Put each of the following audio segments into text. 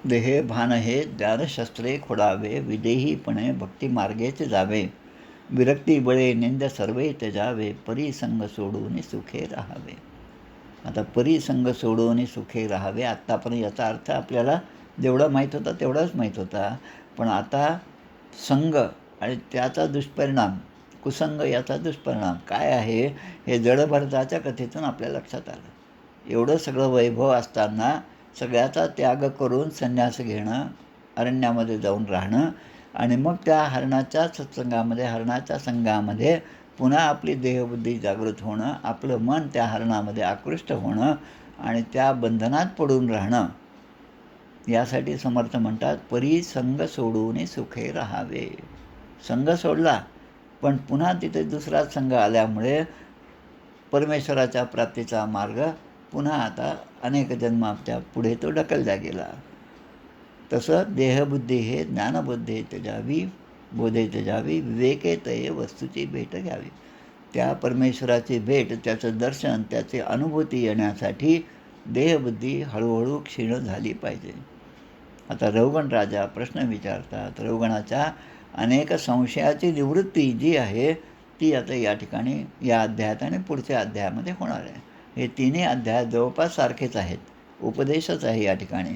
देहे भान हे ज्ञानशस्त्रे खोडावे, विदेहीपणे भक्तिमार्गेच जावे, विरक्ती बळे निंद सर्वे त्यजावे, परिसंग सोडून सुखे राहावे. आता परिसंग सोडून सुखे राहावे, आत्तापर्यंत याचा अर्थ आपल्याला जेवढा माहीत होता तेवढाच माहीत होता. पण आता संग आणि त्याचा दुष्परिणाम, कुसंग याचा दुष्परिणाम काय आहे हे जडभरताच्या कथेतून आपल्या लक्षात आलं. एवढं सगळं वैभव असताना सगळ्याचा त्याग करून संन्यास घेणं, अरण्यामध्ये जाऊन राहणं आणि मग त्या हरणाच्या सत्संगामध्ये, हरणाच्या संघामध्ये पुन्हा आपली देहबुद्धी जागृत होणं, आपलं मन त्या हरणामध्ये आकृष्ट होणं आणि त्या बंधनात पडून राहणं, यासाठी समर्थ म्हणतात परिसंग सोडून सुखे राहावे. संघ सोडला पण पुन्हा तिथे दुसरा संघ आल्यामुळे परमेश्वराच्या प्राप्तीचा मार्ग पुन्हा आता अनेक जन्माच्या पुढे तो ढकलला गेला. तसं देहबुद्धी हे ज्ञानबुद्धी त्यजावी, बोधे त्यजावी, विवेके तये वस्तूची भेट घ्यावी. त्या परमेश्वराची भेट, त्याचं दर्शन, त्याची अनुभूती येण्यासाठी देहबुद्धी हळूहळू क्षीण झाली पाहिजे. आता रौगण राजा प्रश्न विचारतात. रौगणाच्या अनेक संशयाची निवृत्ती जी आहे ती आता या ठिकाणी या अध्यायात आणि पुढच्या अध्यायामध्ये होणार आहे. हे तिन्ही अध्याय जवळपास सारखेच आहेत, उपदेशच आहे. या ठिकाणी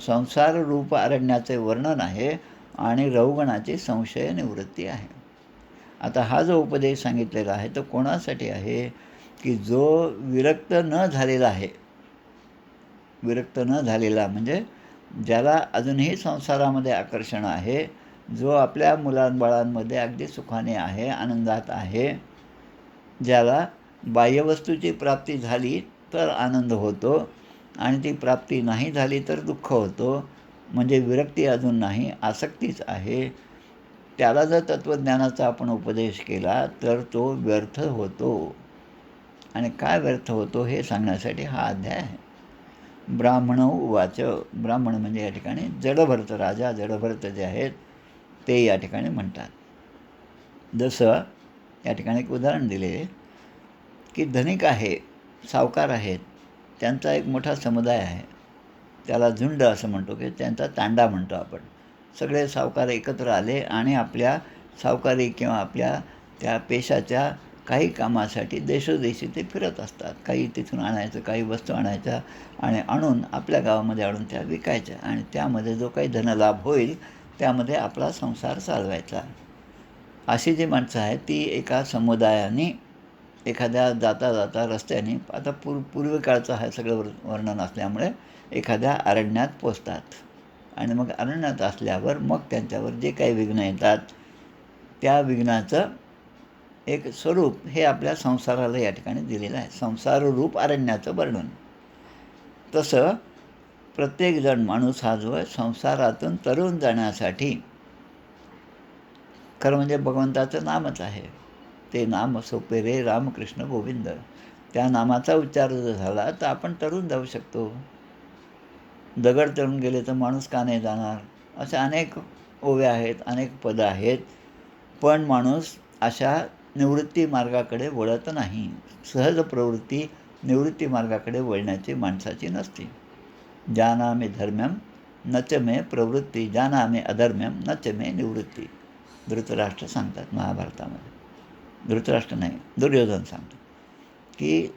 संसार रूप अरण्याचे वर्णन आहे आणि रौगणाची संशय निवृत्ती आहे. आता हा जो उपदेश सांगितलेला आहे तो कोणासाठी आहे की जो विरक्त न झालेला आहे. विरक्त न झालेला म्हणजे ज्याला अजूनही संसारामध्ये आकर्षण आहे, जो आपल्या मुलांबाळांमध्ये अगदी सुखाने आहे, आनंदात आहे, ज्याला बाह्यवस्तूची प्राप्ती झाली तर आनंद होतो आणि ती प्राप्ती नाही झाली तर दुःख होतो, म्हणजे विरक्ती अजून नाही, आसक्तीच आहे. त्याला जर तत्त्वज्ञानाचा आपण उपदेश केला तर तो व्यर्थ होतो. आणि काय व्यर्थ होतो हे सांगण्यासाठी हा अध्याय आहे. ब्राह्मण उवाच, ब्राह्मण म्हणजे या ठिकाणी जडभरत राजा, जडभरत जे आहेत ते या ठिकाणी म्हणतात. जसं या ठिकाणी एक उदाहरण दिले की धनिक आहे, सावकार आहेत, त्यांचा एक मोठा समुदाय आहे, त्याला झुंड असं म्हणतो की त्यांचा तांडा म्हणतो आपण. सगळे सावकार एकत्र आले आणि आपल्या सावकारी किंवा आपल्या त्या पेशाच्या काही कामासाठी देशोदेशी ते फिरत असतात. काही तिथून आणायचं, काही वस्तू आणायच्या आणि आणून आपल्या गावामध्ये आणून त्या विकायच्या आणि त्यामध्ये जो काही धनलाभ होईल त्यामध्ये आपला संसार चालवायचा. अशी जी माणसं आहेत ती एका समुदायाने एखाद्या जाता जाता रस्त्याने, आता पूर्वीकाळचं हे सगळं वर्णन असल्यामुळे एखाद्या अरण्यात पोचतात आणि मग अरण्यात असल्यावर मग त्यांच्यावर जे काही विघ्न येतात त्या विघ्नाचं एक स्वरूप हे आपल्या संसाराला या ठिकाणी दिलेलं आहे. संसार रूप अरण्याचं वर्णन. तसं प्रत्येकजण माणूस हा जो आहे संसारातून तरून जाण्यासाठी खरं म्हणजे भगवंताचं नामच आहे. ते नाम सोपे रे रामकृष्ण गोविंद. त्या नामाचा उच्चार जर झाला तर आपण तरून जाऊ शकतो. दगड तरून गेले तर माणूस का नाही जाणार? अशा अनेक ओव्या आहेत, अनेक पदं आहेत. पण माणूस अशा निवृत्ती मार्गाकडे वळत नाही. सहज प्रवृत्ती निवृत्ती मार्गाकडे वळण्याची माणसाची नसते. जानामे धर्म्यम नच मे प्रवृत्ती, जानामे अधर्म्यम नच मे निवृत्ती. धृतराष्ट्र सांगतात महाभारतामध्ये. धृतराष्ट्र नाही, दुर्योधन सांगतो की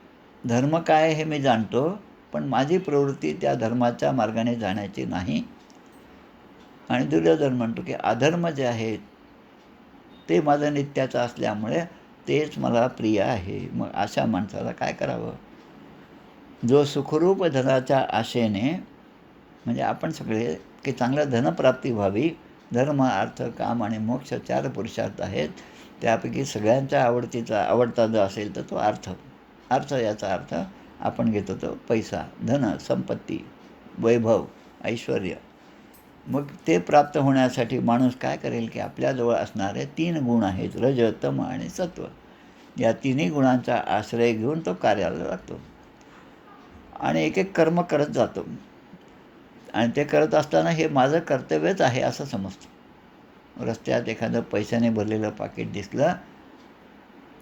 धर्म काय हे मी जाणतो, पण माझी प्रवृत्ती त्या धर्माच्या मार्गाने जाण्याची नाही. आणि दुर्योधन म्हणतो की अधर्म जे आहे ते माझं नित्याचं असल्यामुळे तेच मला प्रिय आहे. मग अशा माणसाला काय करावं? जो सुखरूप धनाच्या आशेने, म्हणजे आपण सगळे की चांगल्या धनप्राप्ती व्हावी, धर्म अर्थ काम आणि मोक्ष 4 पुरुषार्थ आहेत. त्यापैकी सगळ्यांच्या आवडता जो असेल तर तो अर्थ. अर्थ याचा अर्थ आपण घेतो तो पैसा, धन, संपत्ती, वैभव, ऐश्वर. मग ते प्राप्त होण्यासाठी माणूस काय करेल की आपल्याजवळ असणारे 3 गुण आहेत, रज, तम आणि सत्व. या तिन्ही गुणांचा आश्रय घेऊन तो कार्याला लागतो आणि एक एक कर्म करत जातो. आणि ते करत असताना हे माझं कर्तव्यच आहे असं समजतं. रस्त्यात एखादं पैशाने भरलेलं पाकीट दिसलं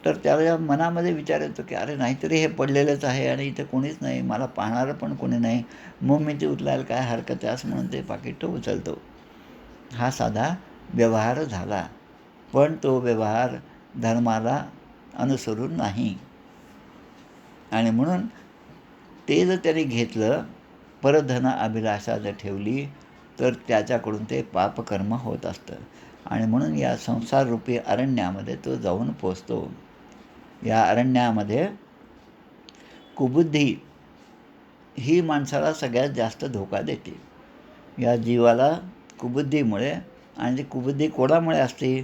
तर त्याच्या मनामध्ये विचार येतो की अरे नाहीतरी हे पडलेलंच आहे आणि इथं कोणीच नाही, मला पाहणारं पण कोणी नाही, मग मी ते उचलायला काय हरकत आहे असं म्हणून ते पाकीट तो उचलतो. हा साधा व्यवहार झाला. पण तो व्यवहार धर्माला अनुसरून नाही. आणि म्हणून ते जर त्याने घेतलं, परधन अभिलाषा जर ठेवली, तर त्याच्याकडून ते पापकर्म होत असतं. आणि म्हणून या संसाररूपी अरण्यामध्ये तो जाऊन पोचतो. या अरण्यामध्ये कुबुद्धी ही माणसाला सगळ्यात जास्त धोका देते. या जीवाला कुबुद्धीमुळे, आणि ती कुबुद्धी कोणामुळे असते,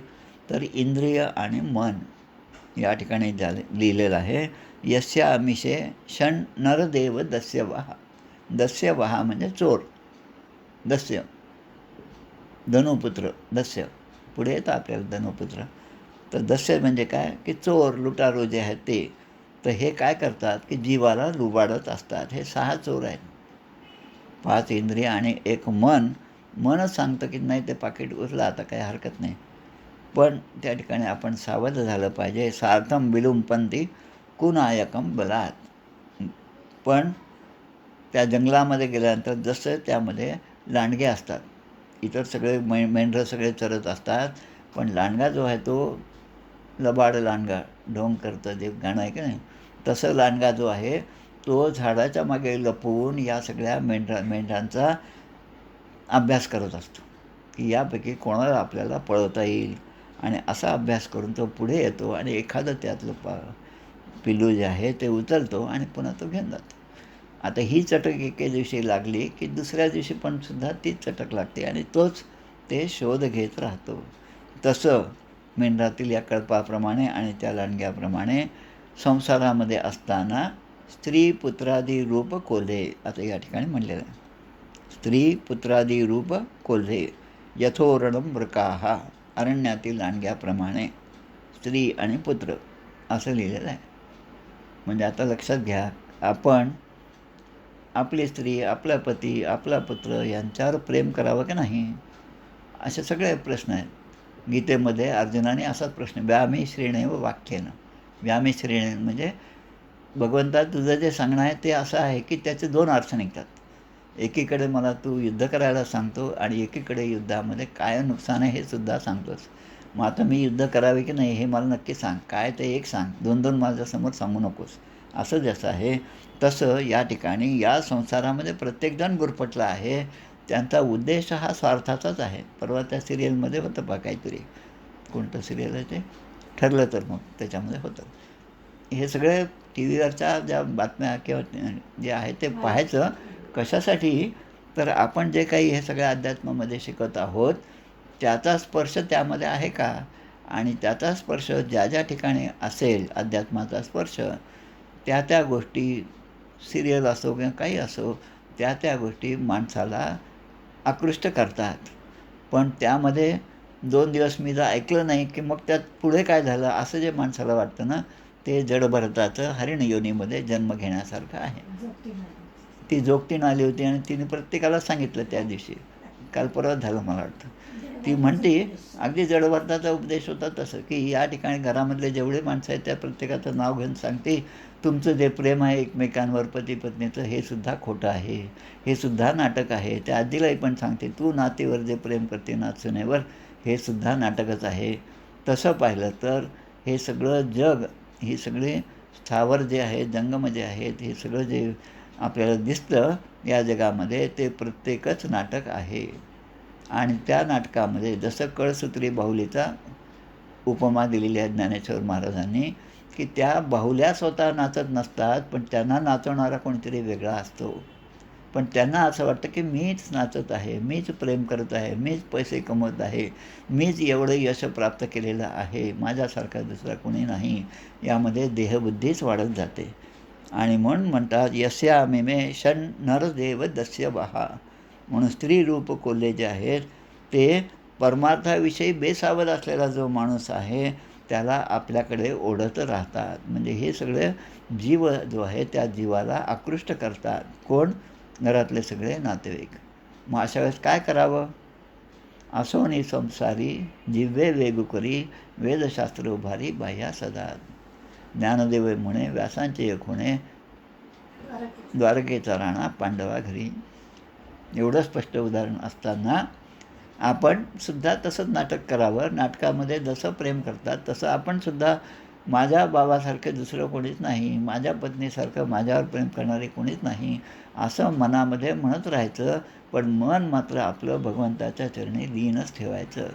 तर इंद्रिय आणि मन. या ठिकाणी लिहिलेलं आहे, यस्य आमिषे षण नरदेव दस्यवहा. दस्यवहा म्हणजे चोर. दस्य धनुपुत्र, दस्य पुढे येतं आपल्याला धनुपुत्र. तर दस्य म्हणजे काय, की चोर लुटारू जे आहेत ते. तर हे काय करतात, की जीवाला लुबाडत असतात. हे 6 चोर आहेत. 5 इंद्रिय आणि एक मन. मनच सांगतं की नाही ते पाकीट उचला, आता काही हरकत नाही. पण त्या ठिकाणी आपण सावध झालं पाहिजे. सार्थम विलुंपंती कुनायकम बलात्. पण त्या जंगलामध्ये गेल्यानंतर जसं त्यामध्ये लांडगे असतात, इतर सगळे मेंढरं सगळे चरत असतात, पण लांडगा जो आहे तो लबाड लांडगा, ढोंग करतं जे गाणं आहे की नाही, तसं लांडगा जो आहे तो झाडाच्या मागे लपवून या सगळ्या मेंढरांचा अभ्यास करत असतो, की यापैकी कोणाला आपल्याला पळवता येईल. आणि असा अभ्यास करून तो पुढे येतो आणि एखादं त्यातलं पिल्लू जे आहे ते उचलतो आणि पुन्हा तो घेऊन जातो. आता ही चटक एके दिवशी लागली की दुसऱ्या दिवशी पण सुद्धा तीच चटक लागते आणि तोच ते शोध घेत राहतो. तसं मेंढरातील या कळपाप्रमाणे आणि त्या लांडग्याप्रमाणे संसारामध्ये असताना स्त्री पुत्रादी रूप कोल्हे, आता या ठिकाणी म्हणलेलं आहे, स्त्री पुत्रादी रूप कोल्हे यथोरणम मृकाहा. अरण्यातील लांडग्याप्रमाणे स्त्री आणि पुत्र असं लिहिलेलं आहे. म्हणजे आता लक्षात घ्या, आपण आपली स्त्री, आपला पती, आपला पुत्र यांच्यावर प्रेम करावं की नाही, असे सगळे प्रश्न आहेत. गीतेमध्ये अर्जुनाने असाच प्रश्न, व्यामी श्रेणेव वाक्येनं. व्यामी श्रेणे म्हणजे भगवंता तुझं जे सांगणं आहे ते असं आहे की त्याचे 2 अर्थ निघतात. एकीकडे मला तू युद्ध करायला सांगतो आणि एकीकडे युद्धामध्ये काय नुकसान आहे हे सुद्धा सांगतोस. मग आता मी युद्ध करावे की नाही हे मला नक्की सांग. काय ते एक सांग, 2 माझ्यासमोर सांगू नकोस. असं जसं आहे तसं या ठिकाणी या संसारामध्ये प्रत्येकजण गुरफटला आहे. त्यांचा उद्देश हा स्वार्थाचाच आहे. परवा त्या सिरियलमध्ये होतं बा काहीतरी, कोणतं सिरियल आहे ते ठरलं तर मग त्याच्यामध्ये होतं. हे सगळे टी व्हीवरच्या ज्या बातम्या किंवा जे आहे ते पाहायचं कशासाठी, तर आपण जे काही हे सगळ्या अध्यात्मामध्ये शिकत आहोत त्याचा स्पर्श त्यामध्ये आहे का, आणि त्याचा स्पर्श ज्या ज्या ठिकाणी असेल, अध्यात्माचा स्पर्श, त्या त्या गोष्टी, सिरियल असो किंवा काही असो, त्या त्या गोष्टी माणसाला आकृष्ट करतात. पण त्यामध्ये 2 दिवस मी जर ऐकलं नाही की मग त्यात पुढे काय झालं असं जे माणसाला वाटतं ना, ते जडभरताचं हरिण योनीमध्ये जन्म घेण्यासारखं आहे. ती जोगतीन आली होती आणि तिने प्रत्येकाला सांगितलं त्या दिवशी, काल परवा झालं मला वाटतं. ती म्हणते अगदी जडभरताचा उपदेश होता तसं, की या ठिकाणी घरामधले जेवढे माणसं आहेत त्या प्रत्येकाचं नाव घेऊन सांगते, तुमचं जे प्रेम आहे एकमेकांवर पती पत्नीचं हे सुद्धा खोटं आहे, हे सुद्धा नाटक आहे. त्या आजीलाही पण सांगते, तू नातीवर जे प्रेम करते नातसुनेवर हे सुद्धा नाटकच आहे. तसं पाहिलं तर हे सगळं जग, ही सगळे स्थावर जे आहे, जंगम जे आहेत, हे सगळं जे आपल्याला दिसतं या जगामध्ये ते प्रत्येकच नाटक आहे. आणि त्या नाटकामध्ये जसं कळसूत्री बाहुलीचा उपमा दिलेली आहे ज्ञानेश्वर महाराजांनी, की त्या बाहुल्या स्वतः नाचत नसतात, पण त्यांना नाचवणारा कोणीतरी वेगळा असतो. पण त्यांना असं वाटतं की मीच नाचत आहे, मीच प्रेम करत आहे, मीच पैसे कमवत आहे, मीच एवढं यश प्राप्त केलेलं आहे, माझ्यासारखा दुसरा कोणी नाही. यामध्ये देहबुद्धीच वाढत जाते. आणि म्हणून म्हणतात यस्या मिमे षण नरदेव दस्य वहा. म्हणून स्त्री रूप कोल्हे जे आहेत ते परमार्थाविषयी बेसावध असलेला जो माणूस आहे त्याला आपल्याकडे ओढत राहतात. म्हणजे हे सगळे जीव जो आहे त्या जीवाला आकृष्ट करतात. कोण? घरातले सगळे नातेवाईक. मग अशा वेळेस काय करावं? असोनी संसारी जिव्हे वेगुकरी वेदशास्त्र उभारी बाह्या सदा. ज्ञानदेव म्हणे व्यासांचे एक होणे, द्वारकेचा राणा पांडवा घरी. एवढं स्पष्ट उदाहरण असताना आपण सुद्धा तसंच नाटक करावं. नाटकामध्ये जसं प्रेम करतात तसं आपण सुद्धा माझ्या बाबासारखं दुसरं कोणीच नाही, माझ्या पत्नीसारखं माझ्यावर प्रेम करणारे कोणीच नाही, असं मनामध्ये म्हणत राहायचं. पण मन मात्र आपलं भगवंताच्या चरणी लीनच ठेवायचं.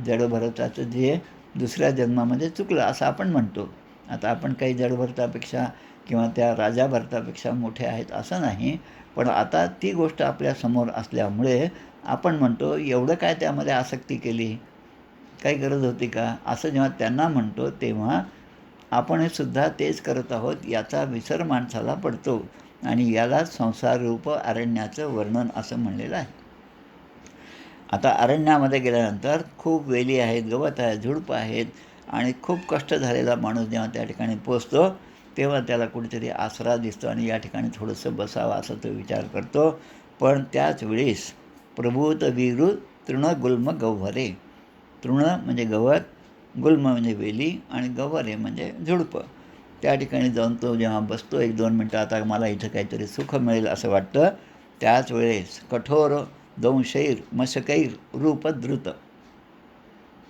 जडभरताचं जे दुसऱ्या जन्मामध्ये चुकलं असं आपण म्हणतो. आता आपण काही जडभरतापेक्षा किंवा त्या राजा भरतापेक्षा मोठे आहेत असं नाही, पण आता ती गोष्ट आपल्यासमोर असल्यामुळे आपण म्हणतो एवढं काय त्यामध्ये आसक्ती केली, काही गरज होती का, असं जेव्हा त्यांना म्हणतो तेव्हा आपण सुद्धा तेच करत आहोत याचा विसर माणसाला पडतो. आणि यालाच संसाररूप अरण्याचं वर्णन असं म्हणलेलं आहे. आता अरण्यामध्ये गेल्यानंतर खूप वेली आहेत, गवत आहे, झुडपं आहेत आणि खूप कष्ट झालेला माणूस जेव्हा त्या ठिकाणी पोचतो तेव्हा त्याला कुठेतरी आसरा दिसतो आणि या ठिकाणी थोडंसं बसावं असं तो विचार करतो. पण त्याच वेळेस प्रभूत विरू तृणगुल्म गह्वरे, तृण म्हणजे गवत, गुल्म म्हणजे वेली आणि गह्वरे म्हणजे झुडपं. त्या ठिकाणी जाऊन तो जेव्हा बसतो 1-2 मिनटं, आता मला इथं काहीतरी सुख मिळेल असं वाटतं, त्याच वेळेस कठोर दंशैर मशकैर रूपद्रुत,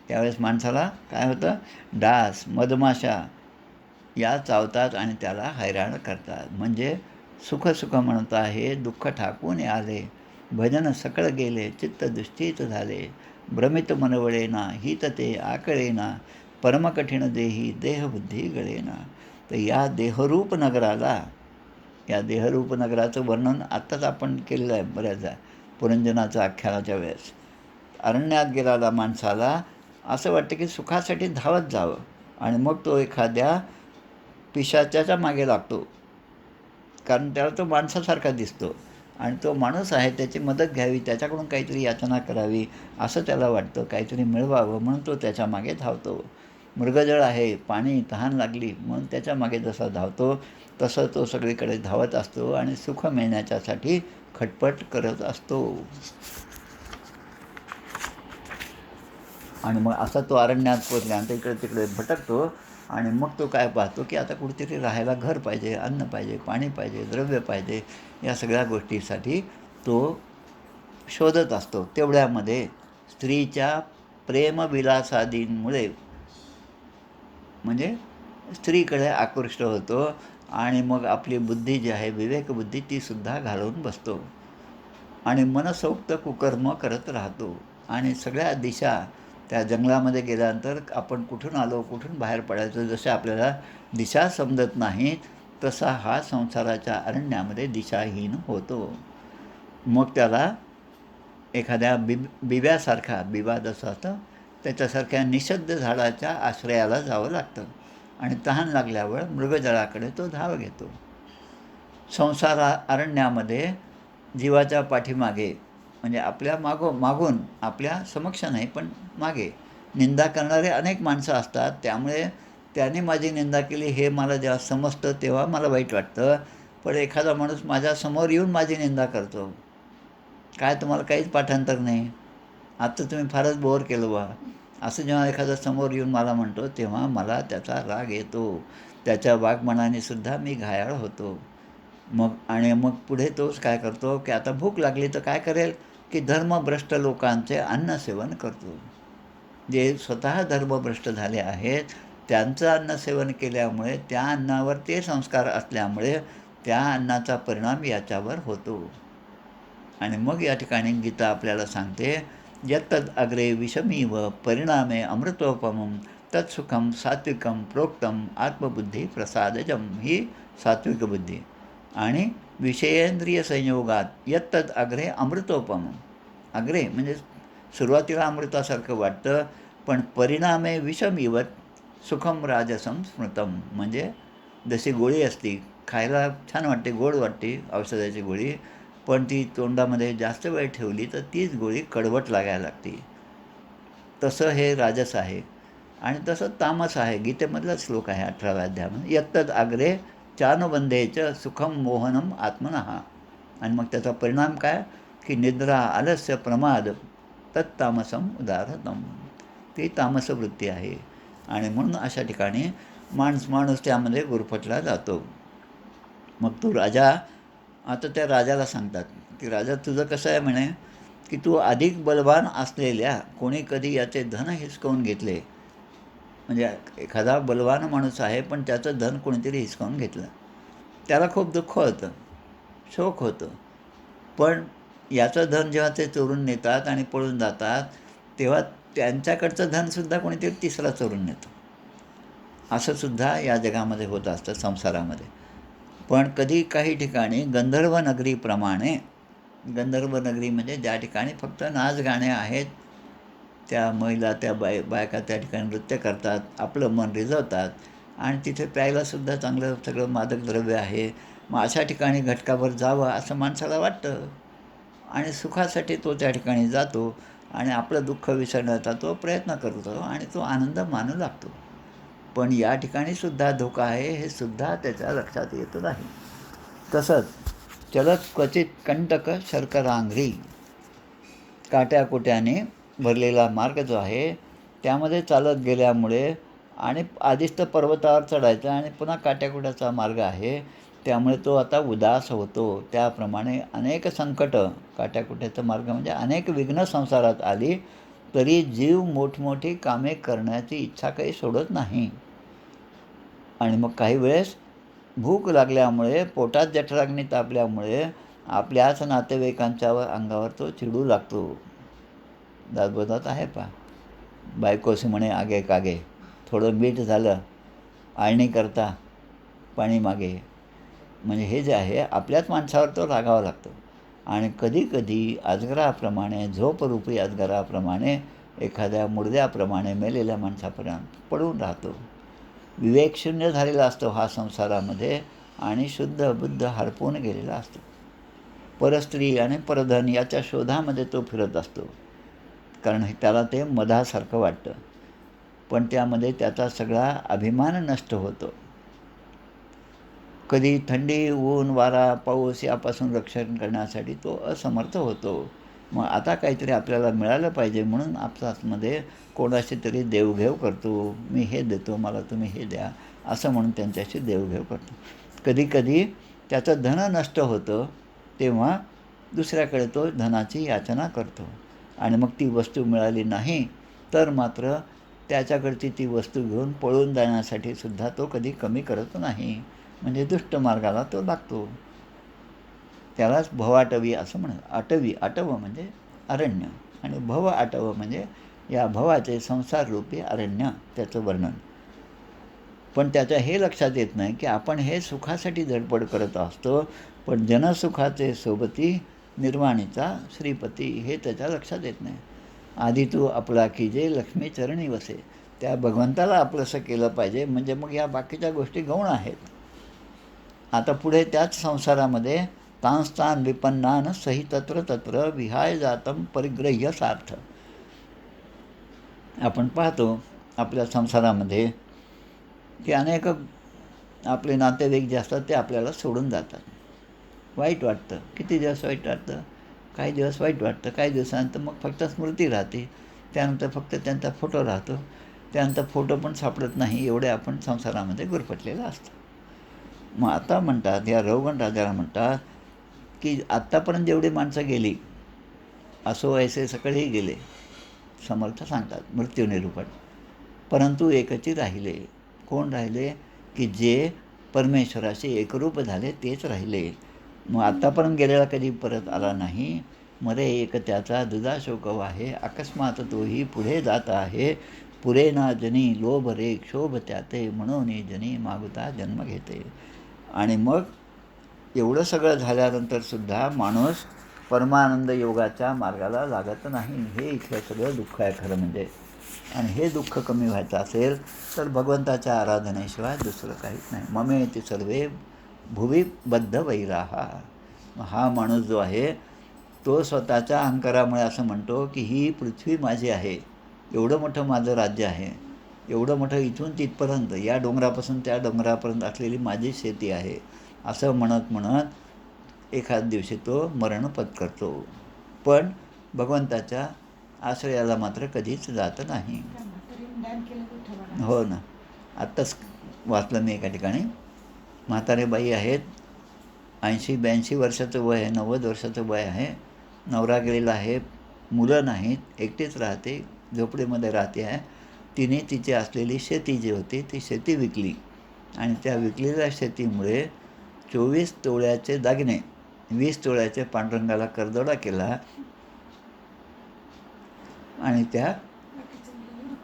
त्यावेळेस माणसाला काय होतं, डास मधमाशा या चावतात आणि त्याला हैराण करतात. म्हणजे सुख सुख म्हणत आहे, दुःख ठाकून आले, भजन सकळ गेले, चित्त दुष्टित झाले, भ्रमित मनवळेना, हित ते आकळेना, परमकठीण देही देहबुद्धी गळेना. तर या देहरूप नगराला, या देहरूप नगराचं वर्णन आत्ताच आपण केलेलं आहे बऱ्याचदा पुरंजनाचं आख्यानाच्या वेळेस. अरण्यात गेलेला माणसाला असं वाटतं की सुखासाठी धावत जावं आणि मग तो एखाद्या पिशाच्याच्या मागे लागतो, कारण त्याला तो माणसासारखा दिसतो आणि तो माणूस आहे, त्याची मदत घ्यावी, त्याच्याकडून काहीतरी याचना करावी असं त्याला वाटतं, काहीतरी मिळवावं म्हणून तो त्याच्या मागे धावतो. मृगजळ आहे, पाणी, तहान लागली म्हणून त्याच्या मागे जसा धावतो तसं तो सगळीकडे धावत असतो आणि सुख मिळण्याच्यासाठी खटपट करत असतो. आणि मग असा तो अरण्यात पोचल्यानंतर इकडे तिकडे भटकतो आणि मग तो काय पाहतो की आता कुठेतरी राहायला घर पाहिजे, अन्न पाहिजे, पाणी पाहिजे, द्रव्य पाहिजे. या सगळ्या गोष्टीसाठी तो शोधत असतो. तेवढ्यामध्ये स्त्रीच्या प्रेमविलासादींमुळे म्हणजे स्त्रीकडे आकृष्ट होतो आणि मग आपली बुद्धी जी आहे, विवेकबुद्धी, तीसुद्धा घालवून बसतो आणि मनसोक्त कुकर्म करत राहतो. आणि सगळ्या दिशा त्या जंगलामध्ये गेल्यानंतर आपण कुठून आलो, कुठून बाहेर पडायचं, जसं आपल्याला दिशा समजत नाहीत तसा हा संसाराच्या अरण्यामध्ये दिशाहीन होतो. मग त्याला एखाद्या बिब्यासारखा, बिबा जसं असतं त्याच्यासारख्या निषद्ध झाडाच्या आश्रयाला जावं लागतं आणि तहान लागल्यावर मृगजळाकडे तो धाव घेतो. अरण्यामध्ये जीवाच्या पाठीमागे म्हणजे आपल्या मागून, आपल्या समक्ष नाही पण मागे निंदा करणारे अनेक माणसं असतात. त्यामुळे त्याने माझी निंदा केली हे मला जेव्हा समजतं तेव्हा मला वाईट वाटतं. पण एखादा माणूस माझ्यासमोर येऊन माझी निंदा करतो, काय तुम्हाला काहीच पाठांतर नाही, आता तुम्ही फारच बोर केलं बा, असं जेव्हा एखादा समोर येऊन मला म्हणतो तेव्हा मला त्याचा राग येतो. त्याच्या वागमनाने सुद्धा मी घायाळ होतो. मग पुढे तोच काय करतो की आता भूक लागली तर काय करेल की धर्मभ्रष्ट लोकांचे अन्नसेवन करतो. जे स्वतः धर्मभ्रष्ट झाले आहेत त्यांचं अन्नसेवन केल्यामुळे त्या अन्नावर ते संस्कार असल्यामुळे त्या अन्नाचा परिणाम याच्यावर होतो. आणि मग या ठिकाणी गीता आपल्याला सांगते, यत्तद अग्रे विषमीव परिणामे अमृतोपमं तत्सुखम सात्विकम प्रोक्तम आत्मबुद्धी प्रसादजम. ही सात्विक बुद्धी. आणि विषयेंद्रिय संयोगात यत्तद अग्रे अमृतोपमं, अग्रे म्हणजे सुरुवातीला अमृतासारखं वाटतं पण परिणामे विषमिवत सुखम राजसम स्मृतम. म्हणजे जशी गोळी असती, खायला छान वाटते, गोड वाटते औषधाची गोळी, पण ती तोंडामध्ये जास्त वेळ ठेवली तर तीच गोळी कडवट लागायला लागते. तसं हे राजस आहे आणि तसं तामस आहे. गीतेमधला श्लोक आहे 18व्या अध्यायामध्ये, यत्तद अग्रे चानुबंधेच सुखम मोहनम आत्मनः. आणि मग त्याचा परिणाम काय की निद्रा आलस्य प्रमाद तत्तामसम उदाहरतम. ती तामस वृत्ती आहे. आणि म्हणून अशा ठिकाणी माणूस त्यामध्ये गुरफटला जातो. मग तो राजा, आता त्या राजाला सांगतात की राजा तुझं कसं आहे म्हणे, की तू अधिक बलवान असलेल्या कोणी कधी याचे धन हिसकावून घेतले. म्हणजे एखादा बलवान माणूस आहे पण त्याचं धन कोणीतरी हिसकावून घेतलं, त्याला खूप दुःख होतं, शोक होतं. पण याचं धन जेव्हा ते चोरून नेतात आणि पळून जातात, तेव्हा त्यांच्याकडचं धनसुद्धा कोणीतरी तिसरा चोरून नेतो. असं सुद्धा या जगामध्ये होत असतं, संसारामध्ये. पण कधी काही ठिकाणी गंधर्व नगरीप्रमाणे, गंधर्व नगरी म्हणजे ज्या ठिकाणी फक्त नाच गाणे आहेत, त्या महिला त्या बायका त्या ठिकाणी नृत्य करतात, आपलं मन रिझवतात आणि तिथे प्यायलासुद्धा चांगलं सगळं मादक द्रव्य आहे. मग अशा ठिकाणी घटकाभर जावं असं माणसाला वाटतं आणि सुखासाठी तो त्या ठिकाणी जातो आणि आपलं दुःख विसरण्याचा तो प्रयत्न करतो आणि तो आनंद मानू लागतो. पण या ठिकाणीसुद्धा धोका आहे, हे सुद्धा त्याच्या लक्षात येत नाही. तसंच चलत क्वचित कंटक शर्करांघ्री, काट्याकुट्याने भरलेला मार्ग जो आहे त्यामध्ये चालत गेल्यामुळे, आणि आधीच तर पर्वतावर चढायचा आणि पुन्हा काट्याकुट्याचा मार्ग आहे, त्यामुळे तो आता उदास होतो. त्याप्रमाणे अनेक संकटं, काट्याकुट्याचा मार्ग म्हणजे अनेक विघ्न संसारात आली तरी जीव मोठमोठी कामे करण्याची इच्छा काही सोडत नाही. आणि मग काही वेळेस भूक लागल्यामुळे, पोटात जठराग्नी तापल्यामुळे आपल्याच नातेवाईकांच्या अंगावर तो चिडू लागतो. दासबोधात आहे पहा, बायकोशी म्हणे आगे कागे, थोडं मीठ झालं आळणी करता पाणी मागे. म्हणजे हे जे आहे आपल्याच माणसावर तो रागावा लागतो. आणि कधीकधी अजगराप्रमाणे, झोपरूपी अजगराप्रमाणे, एखाद्या मुडद्याप्रमाणे मेलेल्या माणसापर्यंत पडून राहतो. विवेकशून्य झालेला असतो हा संसारामध्ये आणि शुद्ध बुद्ध हरपून गेलेला असतो. परस्त्री आणि परधन याच्या शोधामध्ये तो फिरत असतो, कारण त्याला ते मधासारखं वाटतं. पण त्यामध्ये त्याचा सगळा अभिमान नष्ट होतो. कधी थंडी, ऊन, वारा, पाऊस यापासून रक्षण करण्यासाठी तो असमर्थ होतो. मग आता काहीतरी आपल्याला मिळालं पाहिजे म्हणून आपसामध्ये कोणाशी तरी देवघेव करतो. मी हे देतो, मला तुम्ही हे द्या, असं म्हणून त्यांच्याशी देवघेव करतो. कधीकधी त्याचं धन नष्ट होतं तेव्हा दुसऱ्याकडे तो धनाची याचना करतो आणि मग ती वस्तू मिळाली नाही तर मात्र त्याच्याकडची ती वस्तू घेऊन पळून जाण्यासाठी सुद्धा तो कधी कमी करत नाही. म्हणजे दुष्ट मार्गाला तो लागतो. त्यालाच भवाटवी असं म्हणतात. आटव म्हणजे अरण्य आणि भव आटव म्हणजे या भवाचे संसाररूपी अरण्य, त्याचं वर्णन. पण त्याच्या हे लक्षात येत नाही की आपण हे सुखासाठी धडपड करत असतो, पण जनसुखाचे सोबती निर्वाणीचा श्रीपती, हे त्याच्या लक्षात येत नाही. आधी तू आपला की जे लक्ष्मी चरणी वसे, त्या भगवंताला आपलंसं केलं पाहिजे, म्हणजे मग या बाकीच्या गोष्टी गौण आहेत. आता पुढे त्याच संसारामध्ये तांस्तान विपन्नान सही तत्र तत्र विहाय जातम परिग्रह्य सार्थ. आपण पाहतो आपल्या संसारामध्ये की अनेक आपले नातेवाईक जे असतात ते आपल्याला सोडून जातात. वाईट वाटतं, किती दिवस वाईट वाटतं, काही दिवस वाईट वाटतं, काही दिवसानंतर मग फक्त स्मृती राहते, त्यानंतर फक्त त्यांचा फोटो राहतो, त्यानंतर फोटो पण सापडत नाही, एवढे आपण संसारामध्ये गुरफटलेलं असतं. मग आता म्हणतात, या रौगण राजाला म्हणतात की आत्तापर्यंत जेवढी माणसं गेली, असो ऐसे सकळही गेले, समर्थ सांगतात मृत्यूनिरूपण, परंतु एकची राहिले. कोण राहिले? की जे परमेश्वराशी एकरूप झाले तेच राहिले. मग आत्तापर्यंत गेलेला कधी परत आला नाही. मरे एक त्याचा दुधा शोकव आहे, अकस्मात तोही पुढे जात आहे. पुरे ना जनी लोभ रे क्षोभ त्याते, म्हणून जनी मागुता जन्म घेते. आणि मग एवढं सगळं झाल्यानंतरसुद्धा माणूस परमानंद योगाच्या मार्गाला लागत नाही. हे इथलं सगळं दुःख आहे खरं म्हणजे. आणि हे दुःख कमी व्हायचं असेल तर भगवंताच्या आराधनेशिवाय दुसरं काहीच नाही. ममेति सर्वे भुवी बद्ध वैराहा. हा माणूस जो आहे तो स्वतःच्या अहंकारामुळे असं म्हणतो की ही पृथ्वी माझी आहे, एवढं मोठं माझं राज्य आहे, एवढं मोठं इथून तिथपर्यंत, या डोंगरापासून त्या डोंगरापर्यंत असलेली माझी शेती आहे, असं म्हणत म्हणत एखाद दिवशी तो मरण पत्करतो. पण भगवंताच्या आश्रयाला मात्र कधीच जात नाही. हो ना. आत्ताच वाचलं मी एका ठिकाणी. म्हातारे बाई आहेत, 80-82 वर्षाचं वय आहे, 90 वर्षाचं वय आहे. नवरा गेलेला आहे, मुलं नाहीत, एकटीच राहते, झोपडीमध्ये राहते आहे. तिने तिची असलेली शेती जी होती ती शेती विकली आणि त्या विकलेल्या शेतीमुळे 24 तोळ्याचे दागिने, 20 तोळ्याचे पांडुरंगाला करदोडा केला आणि त्या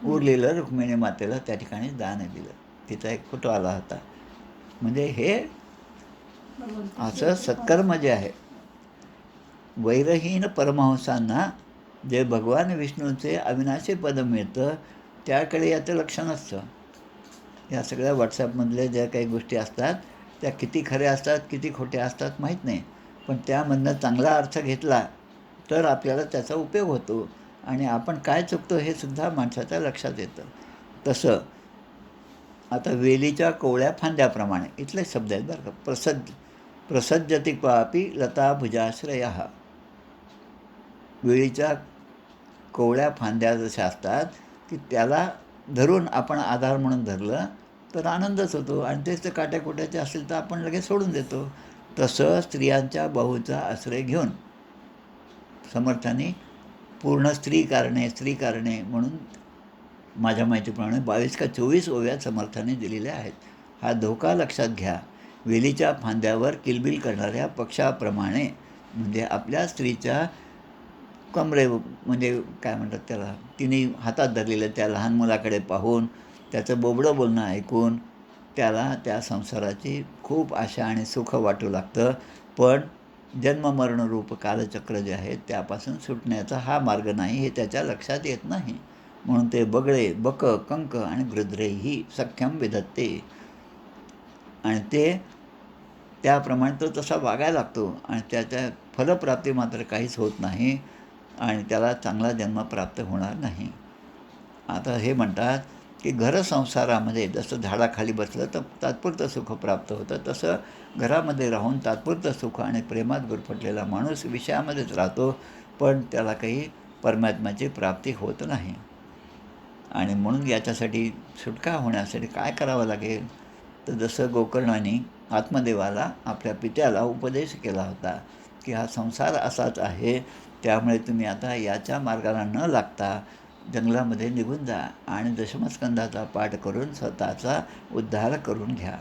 उरलेलं रुक्मिणी मातेला त्या ठिकाणी दान दिलं. तिचा एक फोटो आला होता. म्हणजे हे असं सत्कर्म जे आहे, वैरहीन परमहंसांना जे भगवान विष्णूचे अविनाशी पद मिळतं त्याकडे याचं लक्ष नसतं. या सगळ्या व्हॉट्सॲपमधल्या ज्या काही गोष्टी असतात त्या किती खऱ्या असतात किती खोट्या असतात माहीत नाही, पण त्यामधनं चांगला अर्थ घेतला तर आपल्याला त्याचा उपयोग होतो आणि आपण काय चुकतो हे सुद्धा माणसाच्या लक्षात येतं. तसं आता वेलीच्या कोवळ्या फांद्याप्रमाणे इथले शब्द आहेत बरं का. प्रसज्जती क्वापी लता भुजाश्रया. वेळीच्या कोवळ्या फांद्या जशा असतात की त्याला धरून आपण आधार म्हणून धरलं तर आनंदच होतो आणि तेच काट्याकुट्याचे असेल तर आपण लगेच सोडून देतो. तसं स्त्रियांच्या बाहूचा आश्रय घेऊन समर्थांनी पूर्ण स्त्री कारणे म्हणून माझ्या माहितीप्रमाणे 22 का 24 ओव्या समर्थांनी दिलेल्या आहेत. हा धोका लक्षात घ्या. वेलीच्या फांद्यावर किलबिल करणाऱ्या पक्षाप्रमाणे म्हणजे आपल्या स्त्रीच्या कमरे म्हणजे काय म्हणतात त्याला, तिने हातात धरलेलं त्या लहान मुलाकडे पाहून त्याचं बोबडं बोलणं ऐकून त्याला त्या संसाराची खूप आशा आणि सुख वाटू लागतं. पण जन्ममरणरूप कालचक्र जे आहे त्यापासून सुटण्याचा हा मार्ग नाही हे त्याच्या लक्षात येत नाही. म्हणून ते बगळे बक कंक आणि गृध्रेही सख्यम विधत्ते आणि ते त्याप्रमाणे तो तसा वागायला लागतो आणि त्याच्या फलप्राप्ती मात्र काहीच होत नाही आणि त्याला चांगला जन्म प्राप्त होणार नाही. आता हे म्हणतात की घरसंसारामध्ये जसं झाडाखाली बसलं तर तात्पुरतं सुख प्राप्त होतं, तसं घरामध्ये राहून तात्पुरतं सुख आणि प्रेमात गुरफटलेला माणूस विषयामध्येच राहतो पण त्याला काही परमात्म्याची प्राप्ती होत नाही. आणि म्हणून याच्यासाठी सुटका होण्यासाठी काय करावं लागेल तर जसं गोकर्णाने आत्मदेवाला आपल्या पित्याला उपदेश केला होता की हा संसार असाच आहे, त्यामुळे तुम्ही आता याच्या मार्गाला न लागता जंगलामध्ये निघून जा आणि दशमस्कंदाचा पाठ करून स्वतःचा उद्धार करून घ्या.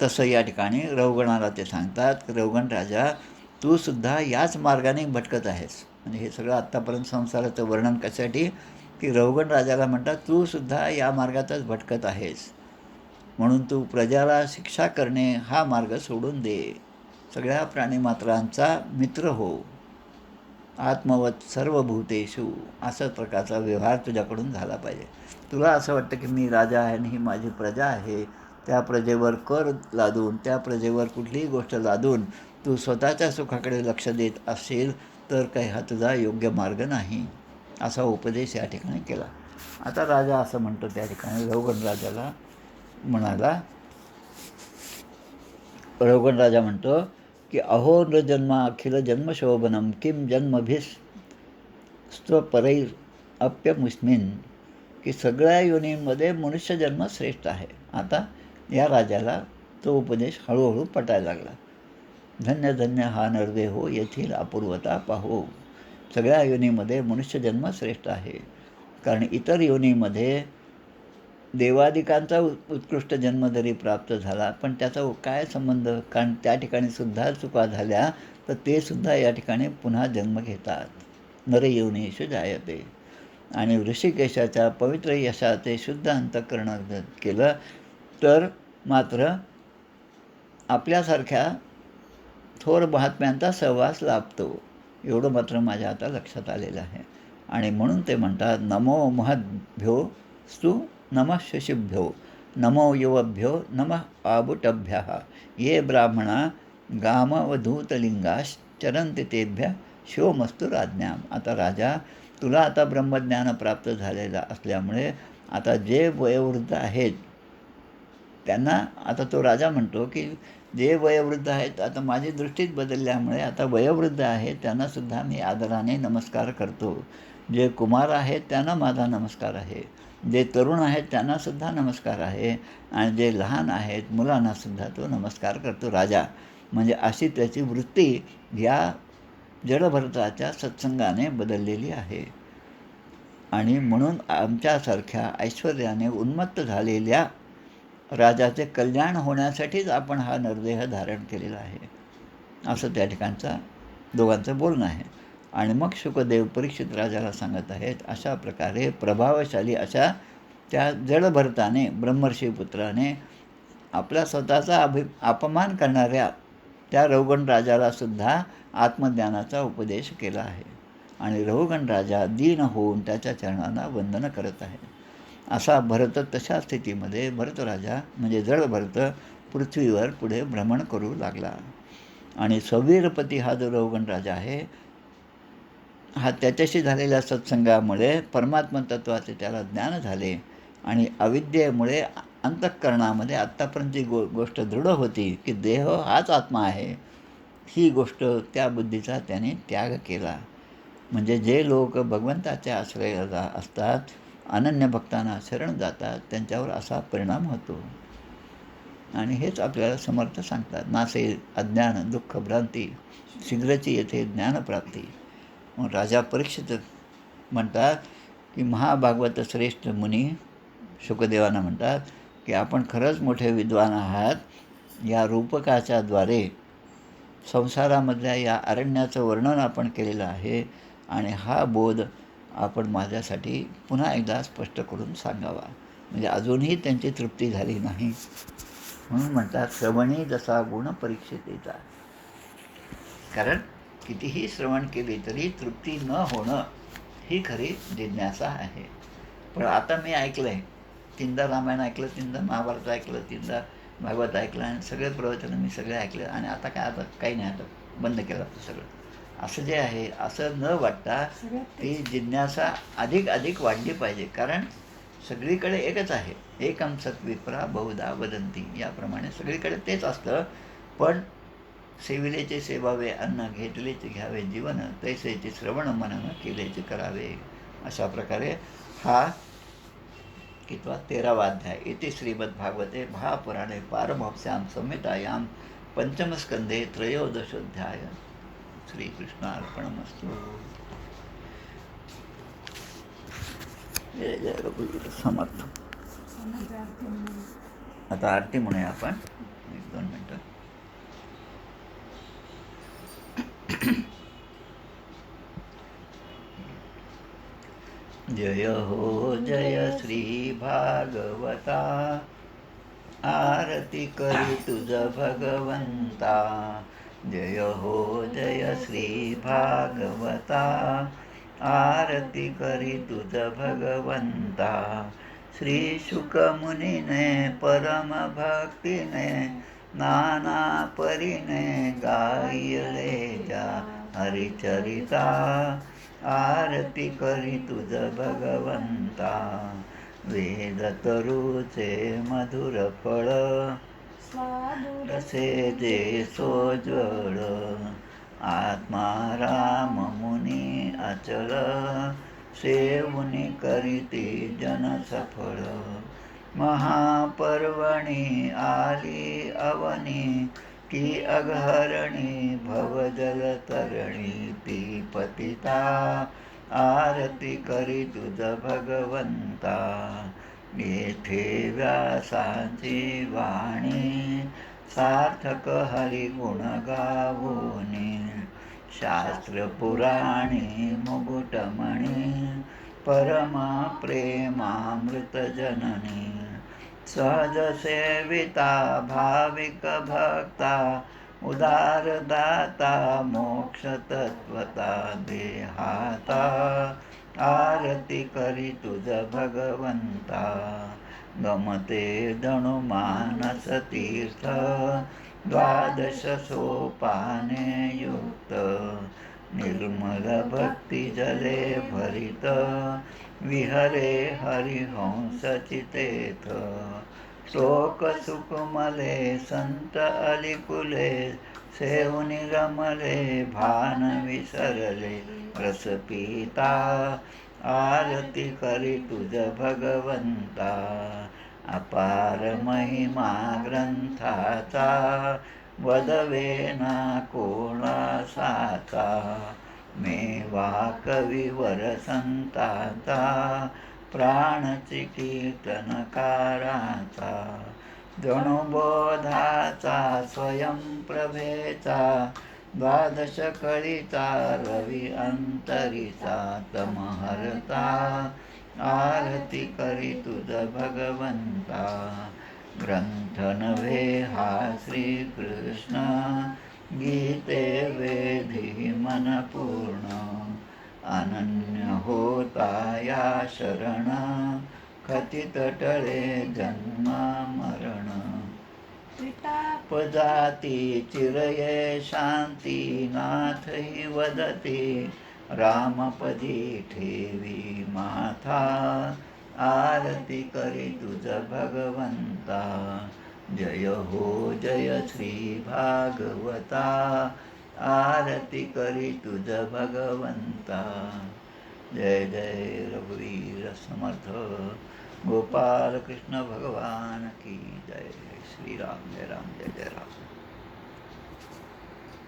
तसं या ठिकाणी रवगणाला ते सांगतात, रवगण राजा तू सुद्धा याच मार्गाने भटकत आहेस. म्हणजे हे सगळं आत्तापर्यंत संसाराचं वर्णन कशासाठी की रवगण राजाला म्हणतात तू सुद्धा या मार्गातच भटकत आहेस, म्हणून तू प्रजाला शिक्षा करणे हा मार्ग सोडून दे, सगळ्या प्राणीमात्रांचा मित्र हो, आत्मवत सर्व भूतेषु असा प्रकारचा व्यवहार तुझ्याकडून झाला पाहिजे. तुला असं वाटतं की मी राजा आहे आणि ही माझी प्रजा आहे, त्या प्रजेवर कर लादून त्या प्रजेवर कुठलीही गोष्ट लादून तू स्वतःच्या सुखाकडे लक्ष देत असेल तर काही हा तुझा योग्य मार्ग नाही, असा उपदेश या ठिकाणी केला. आता राजा असं म्हणतो त्या ठिकाणी रवगण राजाला म्हणाला, रवगण राजा म्हणतो की अहो नृजन्मा अखिल जन्मशोभनम किम जन्मभिस्तपरैरप्यमुष्मिन, की सगळ्या योनींमध्ये मनुष्यजन्म श्रेष्ठ आहे. आता या राजाला तो उपदेश हळूहळू पटायला लागला. धन्य धन्य हा नरदेह हो येथील अपूर्वता पाहो. सगळ्या योनीमध्ये मनुष्यजन्म श्रेष्ठ आहे, कारण इतर योनीमध्ये देवादिकांचा उत्कृष्ट जन्म जरी प्राप्त झाला पण त्याचा काय संबंध, कारण त्या ठिकाणी सुद्धा चुका झाल्या तर ते सुद्धा या ठिकाणी पुन्हा जन्म घेतात. नरयोनीषु जायते. आणि ऋषिकेशाच्या पवित्र यशाचे शुद्ध अंतःकरण केलं तर मात्र आपल्यासारख्या थोर महात्म्यांचा सहवास लाभतो, एवढं मात्र माझ्या आता लक्षात आलेलं आहे. आणि म्हणून ते म्हणतात नमो महद्भ्यो स्तु नमः शशिभ्यो नमो युवभ्यो नमः आबुटभ्यः ये ब्राह्मणा गामवधूतलिंगाश्चरन्ति तेभ्यः शिवमस्तु राज्ञाम. आता राजा तुला आता ब्रह्मज्ञान प्राप्त झालेलं असल्यामुळे आता जे वयोवृद्ध आहेत त्यांना आता तो राजा म्हणतो की जे वयोवृद्ध आहेत, आता माझी दृष्टीच बदलल्यामुळे आता वयोवृद्ध आहेत त्यांनासुद्धा मी आदराने नमस्कार करतो. जे कुमार आहेत त्यांना माझा नमस्कार आहे. जे तरुण आहेत त्यांनासुद्धा नमस्कार आहे आणि जे लहान आहेत मुलांनासुद्धा तो नमस्कार करतो राजा. म्हणजे अशी त्याची वृत्ती या जडभरताच्या सत्संगाने बदललेली आहे. आणि म्हणून आमच्यासारख्या ऐश्वर्याने उन्मत्त झालेल्या राजाचे कल्याण होण्यासाठीच आपण हा नरदेह धारण केलेला आहे, असं त्या ठिकाणचा दोघांचं बोलणं आहे. आणि मग शुकदेव परीक्षित राजाला सांगत आहेत, अशा प्रकारे प्रभावशाली अशा त्या जडभरताने ब्रह्मर्षीपुत्राने आपला स्वतःचा अपमान करणाऱ्या त्या रौगण राजालासुद्धा आत्मज्ञानाचा उपदेश केला आहे. आणि रौगण राजा दीन होऊन त्याच्या चरणांना वंदन करत आहे. असा भरत तशा स्थितीमध्ये भरतराजा म्हणजे जडभरत पृथ्वीवर पुढे भ्रमण करू लागला. आणि सवीरपती हा जो रौगण राजा आहे, हा त्याच्याशी झालेल्या सत्संगामुळे परमात्मा तत्त्वाचे त्याला ज्ञान झाले आणि अविद्येमुळे अंतःकरणामध्ये आत्तापर्यंत जी गोष्ट दृढ होती की देह हाच आत्मा आहे, ही गोष्ट त्या बुद्धीचा त्याने त्याग केला. म्हणजे जे लोक भगवंताच्या आश्रयाला असतात, अनन्य भक्तांना शरण जातात, त्यांच्यावर असा परिणाम होतो. आणि हेच आपल्याला समर्थ सांगतात, नासे अज्ञान दुःख भ्रांती, शीघ्रची येथे ज्ञानप्राप्ती. मग राजा परीक्षित म्हणतात की महाभागवत श्रेष्ठ मुनी शुकदेवांना म्हणतात की आपण खरंच मोठे विद्वान आहात. या रूपकाच्या द्वारे संसारामधल्या या अरण्याचं वर्णन आपण केलेलं आहे आणि हा बोध आपण माझ्यासाठी पुन्हा एकदा स्पष्ट करून सांगावा. म्हणजे अजूनही त्यांची तृप्ती झाली नाही. म्हणून म्हणतात श्रवणी जसा गुण परीक्षितेचा. कारण कितीही श्रवण केले तरी तृप्ती न होणं ही खरी जिज्ञासा आहे. पण आता मी ऐकलं आहे, 3दा रामायण ऐकलं, 3दा महाभारत ऐकलं, 3दा भागवत ऐकलं आणि सगळे प्रवचन मी सगळे ऐकले आणि आता काय, आता काही नाही, आता बंद केलं ते सगळं. असं जे आहे असं न वाटता ती जिज्ञासा अधिक अधिक वाढली पाहिजे. कारण सगळीकडे एकच आहे, एकम सत्विप्रा बहुधा वदंती, याप्रमाणे सगळीकडे तेच असतं. पण सेविलेचे सेवावे अन्न, घेतलेचे घ्यावे जीवन, तैसेचे श्रवण मनन केलेचे करावे. अशा प्रकारे हा कितवा 13वा अध्याय. इति श्रीमद्भागवते महापुराणे पारमहंस्यां संहितायां पंचमस्कंदे त्रयोदशोऽध्याय. श्रीकृष्णार्पणमस्तु. जय जय रघुवीर समर्थ. आता आरती म्हणूया आपण 1-2 मिनटं. जय हो जय श्री भागवता, आरती करी तुझ भगवंता. जय हो जय श्री भागवता, आरती करी तुझ भगवंता. श्री शुक मुनीने परम भक्तीने नाना परीने गायले जा हरिचरिता. आरती करी तुझ भगवंता. वेद तरुचे मधुर फळ, रसे जे सोज्वळ. आत्मा राम मुनी अचल, सेवुनी करीती जन सफळ. महापर्वणी आली अवनी, की अघहरणी भवजल तरणी ती पतिता. आरती करी तुझ भगवंता. येथे व्यासाची वाणी, सार्थक हरिगुण गावोनी. शास्त्र पुराणी मुकुटमणी, परम प्रेमामृत जननी. सहज सेविता भाविक भक्ता, उदारदाता मोक्ष तत्वता देहाता. आरती करी तुझ भगवंता. गमते जणू मानस तीर्थ, 12 सोपाने युक्त. निर्मल भक्ती जले भरित, विहरे हरिहंस चितेथ. शोक सुख मले संत अलिकुले, सेहुनी रमले भान विसरले, रस पिता आरती करी तुझ भगवंता, अपार महिमा ग्रंथाचा, वदवेना कोणासाचा, मेवा कविवर संताचा, प्राणची कीर्तनकाराचा, जणुबोधाचा स्वयंप्रभेचा, द्वादश कळीचा रवी अंतरीचा, तमहरता आरती करी तुझ भगवंता, ग्रंथ नव्हे हा श्रीकृष्ण, गीते वेधी मन पूर्ण, अनन्य होता या शरण, खचित टळे जन्म मरण, पजाती चिरये शांती, नाथ ही वदते रामपदी ठेवी माथा, आरती करी तुझ भगवंता, जय हो जय श्री भागवता, आरती करी तुझ भगवंता, जय जय रघुवीर समर्थ, गोपाल कृष्ण भगवान की जय, श्री राम जय राम जय जय राम.